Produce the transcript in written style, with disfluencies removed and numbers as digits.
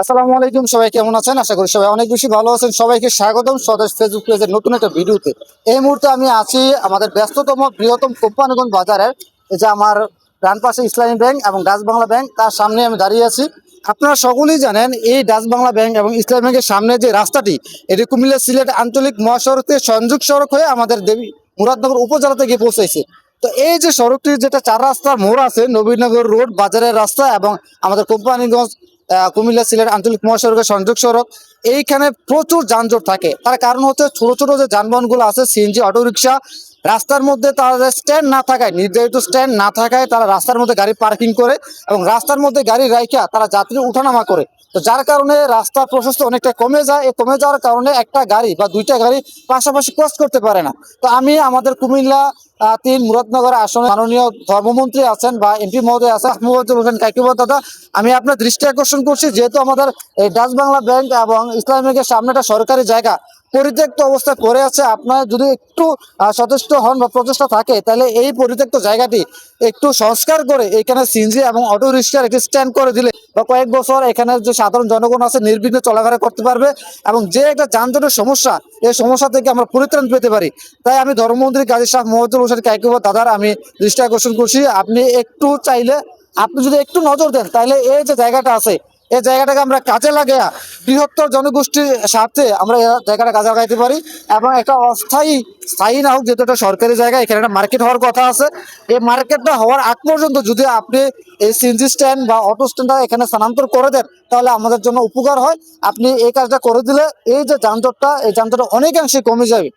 আসসালামু আলাইকুম, সবাই কেমন আছেন? আশা করি সবাই অনেক বেশি ভালো আছেন। সবাইকে স্বাগতম স্বদেশ ফেসবুক পেজের নতুন একটা ভিডিওতে। এই মুহূর্তে আমি আছি আমাদের ব্যস্ততম বৃহত্তম কোম্পানিগঞ্জ বাজারের, এই যে আমার ডান পাশে ইসলামী ব্যাংক এবং ডাচ বাংলা ব্যাংক, তার সামনে আমি দাঁড়িয়ে আছি। আপনারা সকলেই জানেন এই ডাচ বাংলা ব্যাংক এবং ইসলামী ব্যাংকের সামনে যে রাস্তাটি, এটি কুমিল্লা সিলেট আঞ্চলিক মহাসড়ক থেকে সংযোগ সড়ক হয়ে আমাদের দেবী মুরাদনগর উপজেলাতে গিয়ে পৌঁছাইছে। তো এই যে সড়কটির যেটা চার রাস্তার মোড় আছে, নবীনগর রোড বাজারের রাস্তা এবং আমাদের কোম্পানিগঞ্জ কুমিল্লা সিলেট আঞ্চলিক মহাসড়কের সংযোগ সড়ক, এইখানে প্রচুর যানজট থাকে। তার কারণ হচ্ছে ছোট ছোট যে যানবাহনগুলো আছে, সিএনজি, অটোরিকশা, রাস্তার মধ্যে তাদের স্ট্যান্ড না থাকায়, নির্ধারিত স্ট্যান্ড না থাকায় তারা রাস্তার মধ্যে গাড়ি পার্কিং করে এবং রাস্তার মধ্যে গাড়ি রাইখা তারা যাত্রী উঠানামা করে। তো যার কারণে রাস্তার প্রশস্ত অনেকটা কমে যায়। এই কমে যাওয়ার কারণে একটা গাড়ি বা দুইটা গাড়ি পাশাপাশি ক্রস করতে পারে না। তো আমি আমাদের কুমিল্লা 3 মুরাদনগর আসনে মাননীয় ধর্মমন্ত্রী আছেন বা এমপি মহোদয় আছেন মোহাম্মদ হোসেন কাইকুবাদ দাদা, আমি আপনার দৃষ্টি আকর্ষণ করছি, যেহেতু আমাদের এই ডাচ বাংলা ব্যাংক এবং ইসলামী ব্যাংকের সামনে একটা সরকারি জায়গা পরিত্যক্ত অবস্থায় পড়ে আছে। আপনার যদি একটু সচেষ্ট হন বা প্রচেষ্টা থাকে, তাহলে এই পরিত্যক্ত জায়গাটি একটু সংস্কার করে এখানে সিএনজি এবং অটো রিক্সার একটি স্ট্যান্ড করে দিলে বা কয়েক বছর এখানে যে সাধারণ জনগণ আছে নির্বিঘ্নে চলাফেরা করতে পারবে এবং যে একটা যানজটের সমস্যা, এই সমস্যা থেকে আমরা পরিত্রাণ পেতে পারি। তাই আমি ধর্মমন্ত্রী গাজী শাহ মোহাম্মদ হোসেন কাইকুবাদ দাদার আমি দৃষ্টি আকর্ষণ করছি, আপনি একটু চাইলে, আপনি যদি একটু নজর দেন, তাহলে এই যে জায়গাটা আছে, এই জায়গাটাকে আমরা কাজে লাগিয়ে বৃহত্তর জনগোষ্ঠীর স্বার্থে আমরা এই জায়গাটা কাজে লাগাইতে পারি এবং একটা অস্থায়ী, স্থায়ী না হোক, যেহেতু একটা সরকারি জায়গা, এখানে একটা মার্কেট হওয়ার কথা আছে। এই মার্কেটটা হওয়ার আগ পর্যন্ত যদি আপনি এই সিএনজি স্ট্যান্ড বা অটো স্ট্যান্ডটা এখানে স্থানান্তর করে দেন, তাহলে আমাদের জন্য উপকার হয়। আপনি এই কাজটা করে দিলে এই যে যানজটটা, এই যানজটটা অনেকাংশে কমে যাবে।